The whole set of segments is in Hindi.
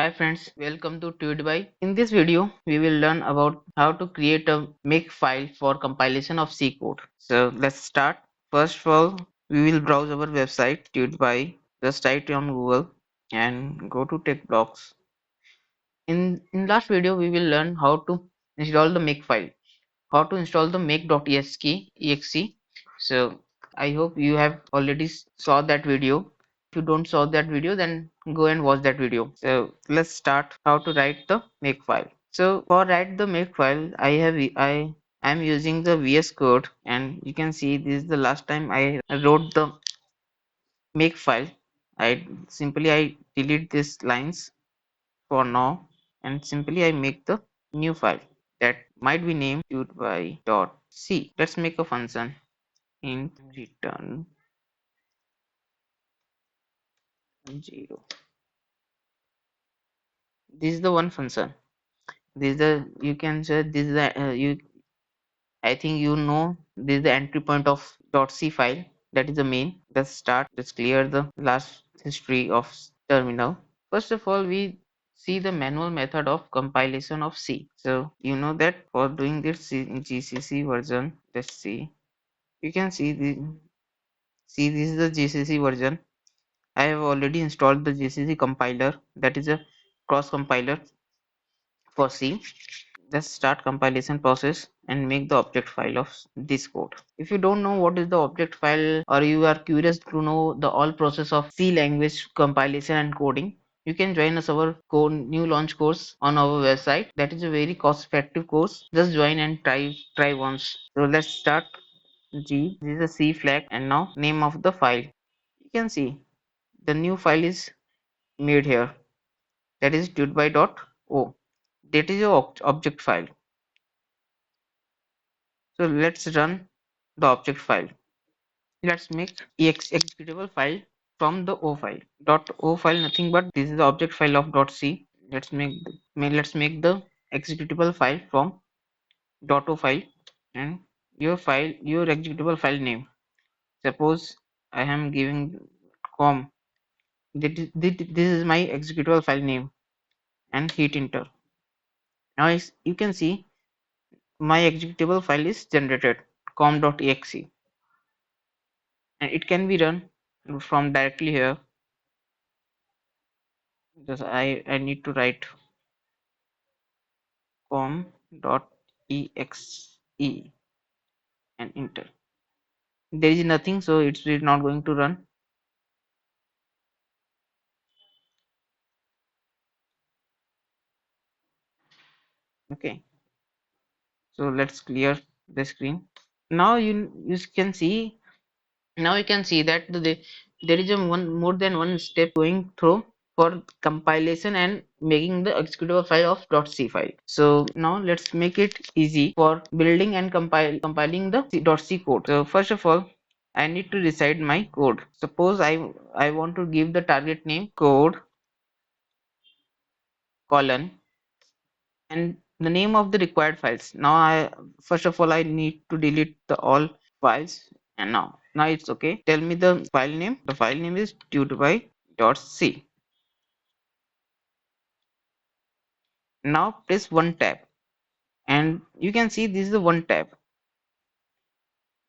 Hi friends, welcome to TubeBy. In this video, we will learn about how to create a make file for compilation of C code. So let's start. First of all, we will browse our website TubeBy. Just type it on Google and go to tech blocks. In last video, we will learn how to install the make file, how to install the make.exe. So I hope you have already saw that video. If you don't saw that video, then go and watch that video. So let's start how to write the make file. So for write the make file, I am using the VS Code, and you can see this is the last time I wrote the make file. I delete these lines for now, and simply I make the new file that might be named by.c. Let's make a function int return 0. This is the one function. This is the you can say this is the you I think you know this is the entry point of .c file. That is the main. Let's start. Let's clear the last history of terminal. First of all, we see the manual method of compilation of C. So you know that for doing this GCC version, let's see. You can see this is the GCC version. I have already installed the GCC compiler. That is a cross compiler for C. Let's start compilation process and make the object file of this code. If you don't know what is the object file, or you are curious to know the all process of C language compilation and coding, you can join us our new launch course on our website. That is a very cost effective course. Just join and try once. So let's start. This is a C flag, and now name of the file. You can see the new file is made here. That is tuteby.o. That is your object file. So let's run the object file. Let's make executable file from the O file. .o file nothing but this is the object file of .c. Let's make the executable file from .o file, and your executable file name. Suppose I am giving com. This is my executable file name, and hit enter. Now you can see my executable file is generated com.exe, and it can be run from directly here. Just I need to write com.exe and enter. There is nothing, so it's not going to run. Okay, so let's clear the screen. Now you can see, now you can see that there is a one more than one step going through for compilation and making the executable file of .c file. So now let's make it easy for building and compiling the .c code. So first of all, I need to decide my code. Suppose I want to give the target name code colon and the name of the required files. Now I first of all I need to delete the all files, and now it's okay. Tell me the file name. The file name is tuteby.c. Now press one tab, and you can see this is the one tab,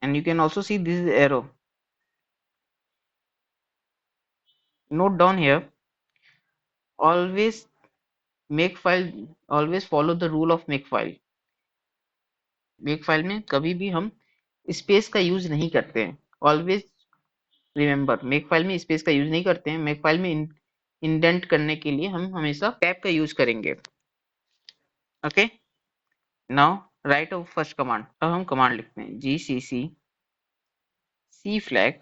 and you can also see this is the arrow. Note down here, always make file, always follow the rule of make file. Make file में कभी भी हम स्पेस का यूज नहीं करते हैं. ऑलवेज रिमेंबर, मेक फाइल में स्पेस का यूज नहीं करते हैं. मेक फाइल में इंडेंट करने के लिए हम हमेशा टैब का यूज करेंगे. Okay, now right of first command. अब हम कमांड लिखते हैं gcc c flag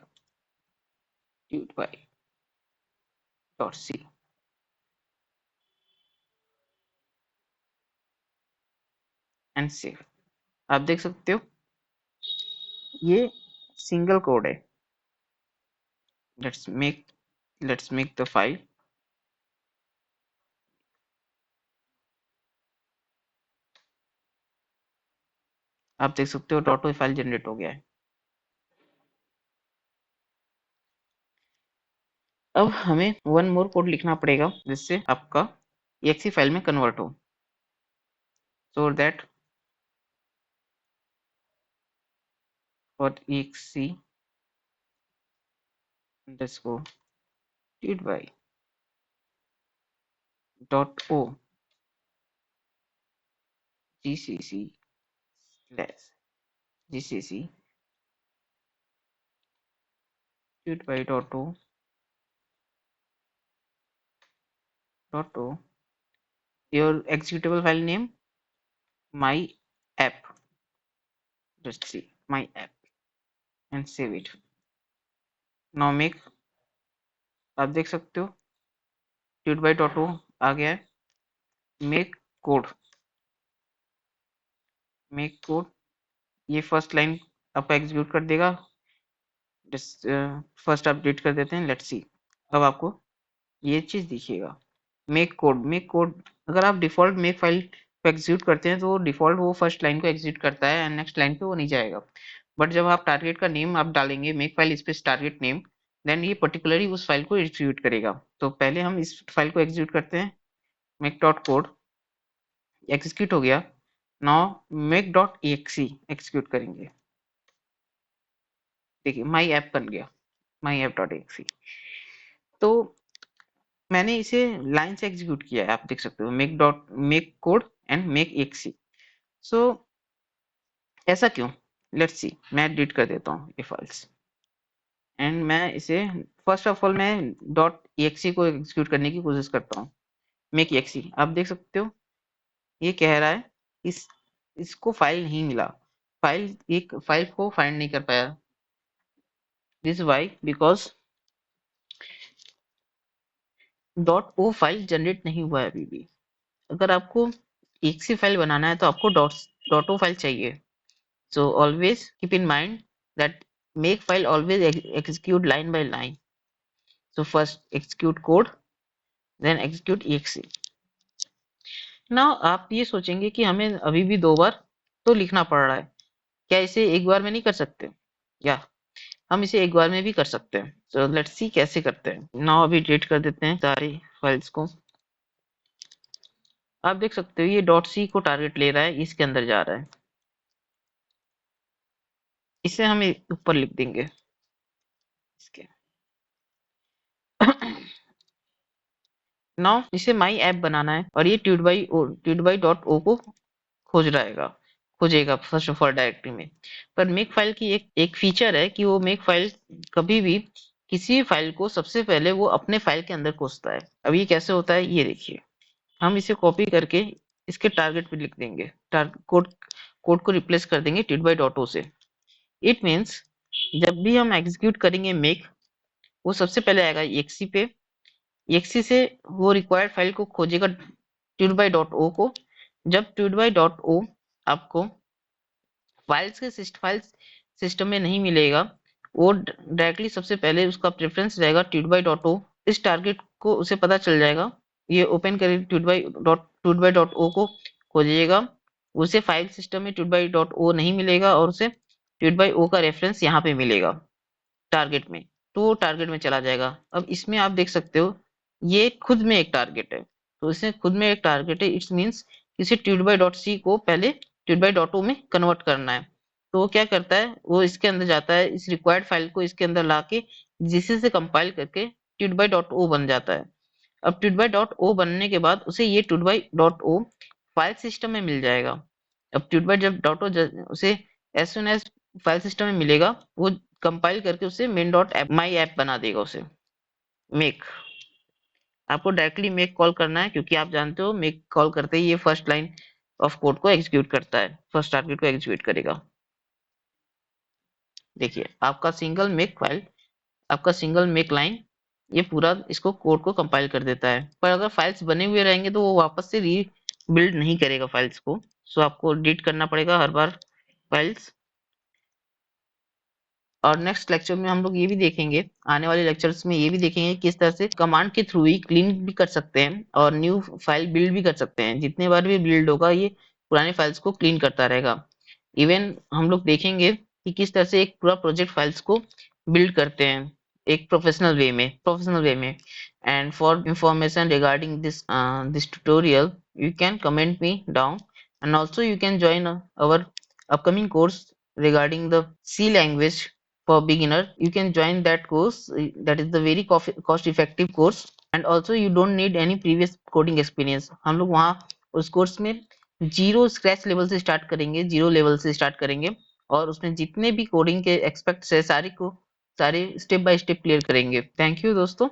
.c and save. आप देख सकते हो ये सिंगल कोड है. Let's make the file. आप देख सकते हो डॉट फाइल जनरेट हो गया है. अब हमें वन मोर कोड लिखना पड़ेगा जिससे आपका exe फाइल में कन्वर्ट हो, so that for exe underscore by dot o gcc slash gcc by dot o your executable file name my app, just see my app and save it. Now make, आप देख सकते हो by dot o आ गया है। मेक कोड, मेक कोड ये फर्स्ट लाइन आपका एग्जीक्यूट कर देगा। फर्स्ट अपडेट कर देते हैं, लेट्स सी। अब आपको ये चीज दिखेगा मेक कोड। मेक कोड अगर आप डिफॉल्ट मेक फाइल को एग्जीक्यूट करते हैं तो डिफॉल्ट वो फर्स्ट लाइन को एग्जीक्यूट करता है एंड नेक्स्ट लाइन पे वो नहीं जाएगा। बट जब आप टारगेट का नेम आप डालेंगे make file space target name, then ये पर्टिकुलरली उस फाइल को एग्जीक्यूट करेगा। तो पहले हम इस फाइल को एग्जीक्यूट करते हैं, मेक डॉट कोड एग्जीक्यूट हो गया। Now make dot exe execute करेंगे, देखिए माई ऐप बन गया, माई ऐप डॉट एक्सी। तो मैंने इसे लाइन से एग्जीक्यूट किया है, आप देख सकते हो make dot make code and make exe. So ऐसा क्यों, लेट्स सी। मैं डिलीट कर देता हूँ ये फाइल्स एंड मैं इसे फर्स्ट ऑफ ऑल मैं डॉट एक्सी को एग्जीक्यूट करने की कोशिश करता हूँ। मेक एक्सी आप देख सकते हो ये कह रहा है इस इसको फाइल नहीं मिला, फाइल एक फाइल को फाइंड नहीं कर पाया। This why because dot O file generate नहीं हुआ है अभी भी। अगर आपको एक सी फाइल बनाना है तो आपको डॉट ओ फाइल चाहिए। So always keep in mind that make file always execute line by line. So first execute code, then execute exe. Now आप ये सोचेंगे कि हमें अभी भी 2 बार तो लिखना पड़ रहा है, क्या इसे एक बार में नहीं कर सकते? या हम इसे एक बार में भी कर सकते हैं। So let's see कैसे करते हैं। Now अभी डिलीट कर देते हैं सारी फाइल्स को। आप देख सकते हो ये डॉट सी को टारगेट ले रहा है, इसके अंदर जा रहा है। इसे हम ऊपर लिख देंगे इसके। नाउ इसे माई ऐप बनाना है और ये ट्यूड बाई डॉट ओ को खोजेगा फर्स्ट ऑफ ऑल डायरेक्टरी में। पर मेक फाइल की एक फीचर है कि वो मेक फाइल कभी भी किसी फाइल को सबसे पहले वो अपने फाइल के अंदर खोजता है। अब ये कैसे होता है ये देखिए, हम इसे कॉपी करके इसके टारगेट पे लिख देंगे, कोड को रिप्लेस कर देंगे ट्यूड बाई डॉट ओ से। इट मीन्स जब भी हम एग्जीक्यूट करेंगे मेक, वो सबसे पहले आएगा एक्सी पे, एक्सी से वो रिक्वायर्ड फाइल को खोजेगा ट्यूड बाई डॉट ओ को। जब ट्यूड बाई डॉट ओ आपको फाइल्स सिस्टम में नहीं मिलेगा, वो डायरेक्टली सबसे पहले उसका प्रेफरेंस रहेगा ट्यूड बाई डॉट ओ। इस टारगेट को उसे पता चल जाएगा, ये ओपन करे ट्यूड बाई डॉट ओ को खोजिएगा। उसे फाइल सिस्टम में ट्यूड बाई डॉट ओ नहीं मिलेगा और उसे ट्यूड बाई ओ का रेफरेंस यहाँ पे मिलेगा टारगेट में, तो वो टारगेट में चला जाएगा। अब इसमें आप देख सकते हो ये खुद में एक टारगेट है, तो इसे खुद में एक टारगेट है। इट्स मीन्स इसे ट्यूड बाई डॉट सी को पहले ट्यूड बाई डॉट ओ में कन्वर्ट करना है। तो वो क्या करता है, वो इसके अंदर जाता है, इस रिक्वायर्ड फाइल को इसके अंदर लाके जिसे से कंपाइल करके ट्यूड बाई डॉट ओ बन जाता है। अब ट्यूड बाई डॉट ओ बनने के बाद उसे ये ट्यूड बाई डॉट ओ फाइल सिस्टम में मिल जाएगा। अब ट्यूड बाई जब डॉट ओ उसे as soon as file system में मिलेगा, वो कंपाइल करके उसे मेन डॉट माई ऐप बना देगा उसे। मेक आपको डायरेक्टली मेक कॉल करना है क्योंकि आप जानते हो मेक कॉल करते ही ये फर्स्ट लाइन ऑफ कोड को एग्जीक्यूट करता है, फर्स्ट टारगेट को एग्जीक्यूट करेगा। देखिए आपका सिंगल मेक लाइन ये पूरा इसको कोड को कंपाइल कर देता है। पर अगर फाइल्स बने हुए रहेंगे तो वो वापस से रीबिल्ड नहीं करेगा फाइल्स को। सो आपको डिलीट करना पड़ेगा हर बार फाइल्स। और नेक्स्ट लेक्चर में हम लोग ये भी देखेंगे, आने वाले लेक्चर्स में ये भी देखेंगे किस तरह से कमांड के थ्रू ही क्लीन भी कर सकते हैं और न्यू फाइल बिल्ड भी कर सकते हैं। जितने बार भी बिल्ड होगा ये पुराने फाइल्स को क्लीन करता रहेगा। इवन हम लोग देखेंगे कि किस तरह से एक पूरा प्रोजेक्ट फाइल्स को बिल्ड करते हैं। एक प्रोफेशनल वे में and for information regarding this tutorial you can comment me down, and also you can join our upcoming course regarding the C language for beginner. You can join that course. That is the very cost effective course, and also you don't need any previous coding experience. हम लोग वहाँ उस कोर्स में जीरो स्क्रैच लेवल से स्टार्ट करेंगे, जीरो लेवल से स्टार्ट करेंगे, और उसमें जितने भी कोडिंग के एक्सपेक्ट्स है सारे स्टेप बाय स्टेप क्लियर करेंगे। थैंक यू दोस्तों।